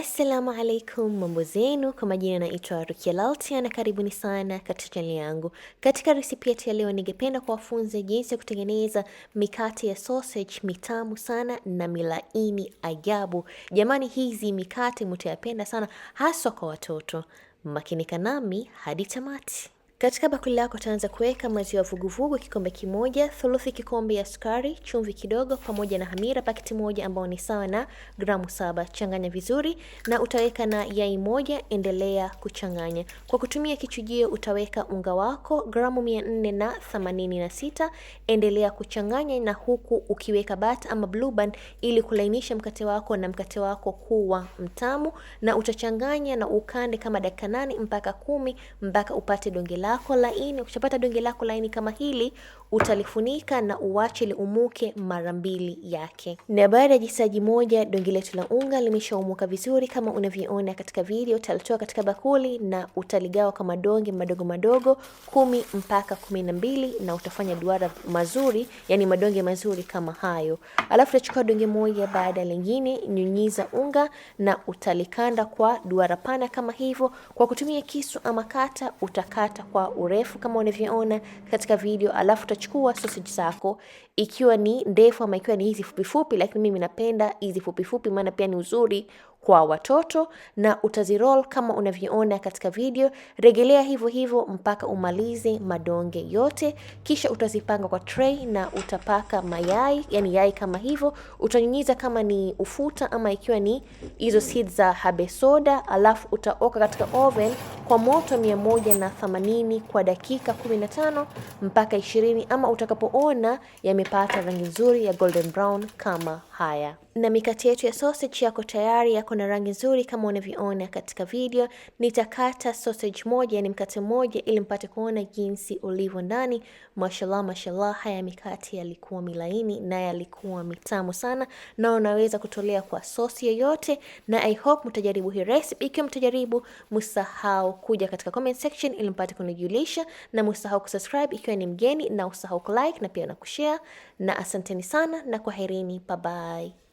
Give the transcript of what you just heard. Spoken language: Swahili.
Assalamu alaikum, mambo zenu. Kwa majina naitwa Rukia Laltia na karibuni sana katika channel yangu. Katika recipe yetu ya leo ningependa kuwafunza jinsi ya kutengeneza mikate ya sausage mitamu sana na milaini ajabu. Jamani, hizi mikate mtayapenda sana haswa kwa watoto. Makinika nami hadi tamati. Katika bakuli lako utaanza kuweka maziwa vuguvugu kikombe kimoja, thuluthi kikombe ya sukari, chumvi kidogo pamoja na hamira pakiti moja ambao ni sawa na gramu 7. Changanya vizuri na utaweka na yai moja, endelea kuchanganya. Kwa kutumia kichujio utaweka unga wako gramu 486, endelea kuchanganya na huku ukiweka bata ama blue band ili kulainisha mkate wako na mkate wako kuwa mtamu, na utachanganya na ukande kama dakika 8 mpaka 10 mpaka upate donge lako laini. Ukishapata donge lako laini kama hili, utalifunika na uwache liumuke mara 2 yake. Na baada ya jisaji moja donge letu la unga limeshaumuka vizuri kama unavyoona katika video. Utalitoa katika bakuli na utaligawa kama donge madogo madogo 10 mpaka 12, na utafanya duara mazuri, yani madonge mazuri kama hayo. Alafu utachukua donge moja baada lingine, nyunyiza unga na utalikanda kwa duara pana kama hivyo. Kwa kutumia kisu ama kata, utakata kwa urefu kama unavyoona katika video. Alafu utachukua sausage zako, ikiwa ni ndefu ama ikiwa ni hizi fupi fupi, lakini mimi napenda hizi fupi fupi maana pia ni uzuri kwa watoto, na utaziroll kama unavyoona katika video. Regelea hivyo hivyo mpaka umalize madonge yote, kisha utazipanga kwa tray na utapaka mayai, yani yai kama hivyo. Utanyunyiza kama ni ufuta ama ikiwa ni hizo seeds za habe soda. Alafu utaoka katika oven kwa moto 180 kwa dakika 15 mpaka 20, ama utakapoona yamepata rangi nzuri ya golden brown kama haya. Na mikate yetu ya sausage yako tayari, yako na rangi nzuri kama unavyoona katika video. Nitakata sausage moja, yani mkate mmoja, ili mpate kuona jinsi ulivyo ndani. Mashallah, mashallah, haya mikate yalikuwa milaini na yalikuwa mitamu sana, na unaweza kutolea kwa sauce yoyote. Na I hope mtajaribu hii recipe. Ikiwa mtajaribu, msahau kuja katika comment section ili mpate kunijulisha, na msahau kusubscribe ikiwa ni mgeni, na usahau kulike na pia na kushare. Na asanteni sana na kwaherini, bye bye.